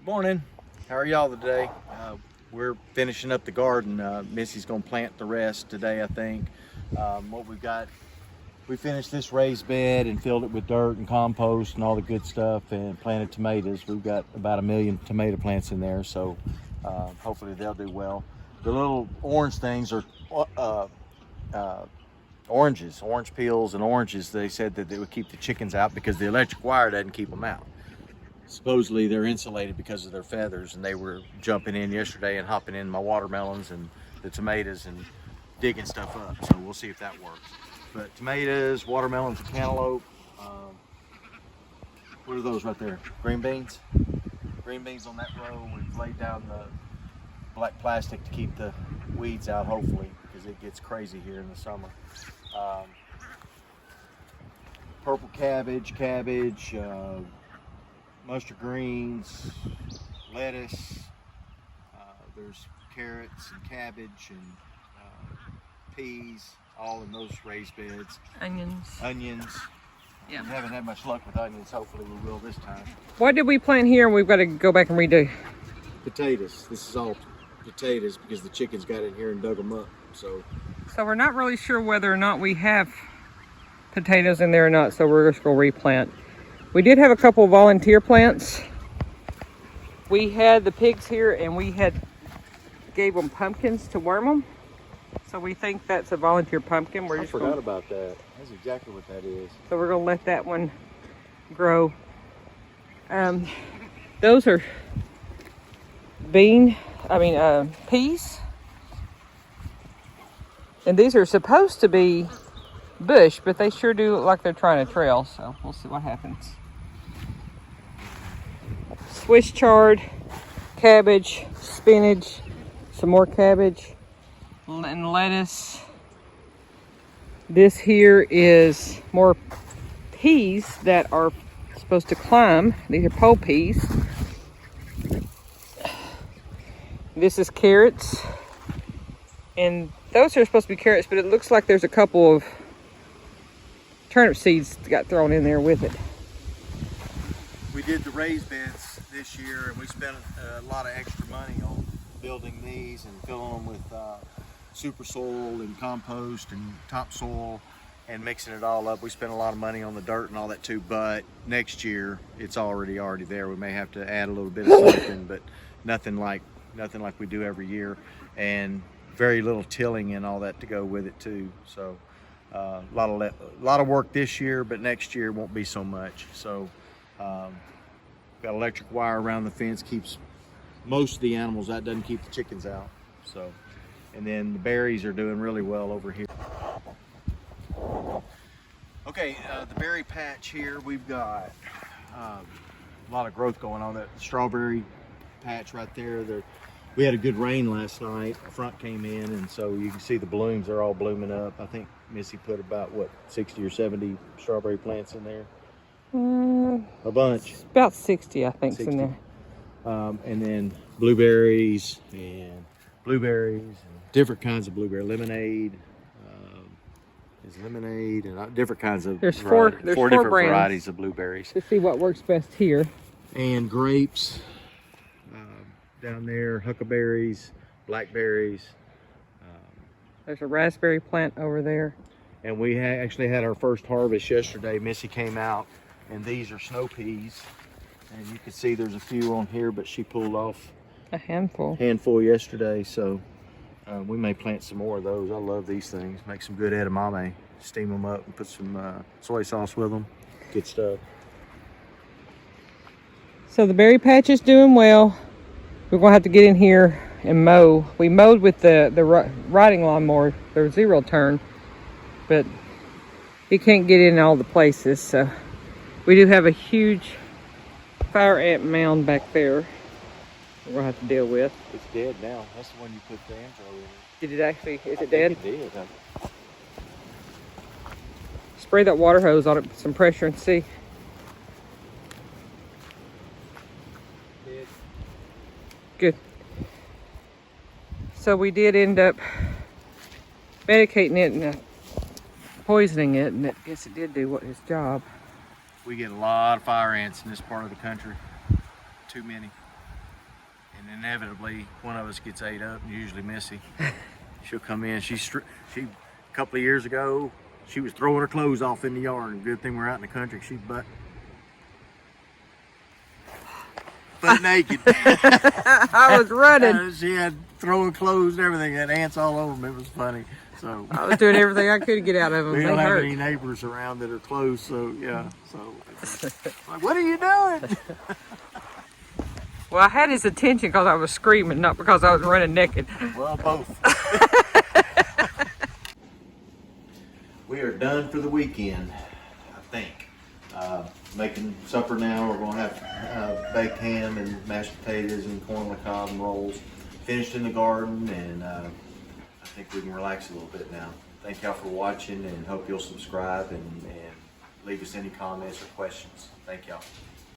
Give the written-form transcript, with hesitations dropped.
Morning. How are y'all today? We're finishing up the garden. Missy's gonna plant the rest today, I think. What we've got, we finished this raised bed and filled it with dirt and compost and all the good stuff and planted tomatoes. We've got about 1 million tomato plants in there, so hopefully they'll do well. The little orange things are oranges, orange peels and oranges. They said that they would keep the chickens out because the electric wire doesn't keep them out. Supposedly they're insulated because of their feathers, and they were jumping in yesterday and hopping in my watermelons and the tomatoes and digging stuff up. So we'll see if that works. But tomatoes, watermelons, and cantaloupe. What are those right there? Green beans? Green beans on that row. We've laid down the black plastic to keep the weeds out, hopefully, because it gets crazy here in the summer. Purple cabbage, mustard greens, lettuce, there's carrots and cabbage and peas, all in those raised beds. Onions. Yeah. We haven't had much luck with onions. Hopefully we will this time. What did we plant here? We've got to go back and redo. Potatoes. This is all potatoes because the chickens got in here and dug them up. So we're not really sure whether or not we have potatoes in there or not, so we're just going to replant. We did have a couple of volunteer plants. We had the pigs here and we gave them pumpkins to worm them. So we think that's a volunteer pumpkin. I forgot about that. That's exactly what that is. So we're going to let that one grow. Those are peas. And these are supposed to be bush, but they sure do look like they're trying to trail, so we'll see what happens. Swiss chard, cabbage, spinach, some more cabbage, and lettuce. This here is more peas that are supposed to climb. These are pole peas. This is carrots, and those are supposed to be carrots, but it looks like there's a couple of turnip seeds got thrown in there with it. We did the raised beds this year, and we spent a lot of extra money on building these and filling them with super soil and compost and topsoil and mixing it all up. We spent a lot of money on the dirt and all that too, but next year it's already there. We may have to add a little bit of something, but nothing like we do every year, and very little tilling and all that to go with it too. So a lot of work this year, but next year won't be so much. So got electric wire around the fence, keeps most of the animals out, doesn't keep the chickens out. So, and then the berries are doing really well over here. Okay, the berry patch here, we've got a lot of growth going on. That strawberry patch right there, we had a good rain last night. The front came in, and so you can see the blooms are all blooming up. I think Missy put about 60 or 70 strawberry plants in there. A bunch. About 60, I think, 60. in there. And then blueberries and different kinds of blueberry lemonade. Is lemonade and different kinds of there's four different varieties of blueberries. To see what works best here. And grapes down there, huckleberries, blackberries. There's a raspberry plant over there. And we actually had our first harvest yesterday. Missy came out, and these are snow peas. And you can see there's a few on here, but she pulled off a handful yesterday. So we may plant some more of those. I love these things. Make some good edamame. Steam them up and put some soy sauce with them. Good stuff. So the berry patch is doing well. We're going to have to get in here and mow. We mowed with the riding lawnmower, the zero turn, but you can't get in all the places. So we do have a huge fire ant mound back there we're going to have to deal with. It's dead now. That's the one you put the antro in. Did it actually, is it dead? It did. Spray that water hose on it, put some pressure and see. Dead. Good. So we did end up medicating it and poisoning it, and I guess it did do its job. We get a lot of fire ants in this part of the country. Too many. and inevitably one of us gets ate up, and usually Missy. She'll come in. She a couple of years ago, she was throwing her clothes off in the yard. Good thing we're out in the country. She's butt naked. I was running. She had throwing clothes and everything. Had ants all over them. It was funny. So I was doing everything I could to get out of them. we They don't have hurt. any neighbors around that are close. So yeah. So like, what are you doing? Well, I had his attention because I was screaming, not because I was running naked. Well, both. We are done for the weekend, I think. Making supper now. We're going to have baked ham and mashed potatoes and corn on the cob and rolls. Finished in the garden, and I think we can relax a little bit now. Thank y'all for watching, and hope you'll subscribe and leave us any comments or questions. Thank y'all.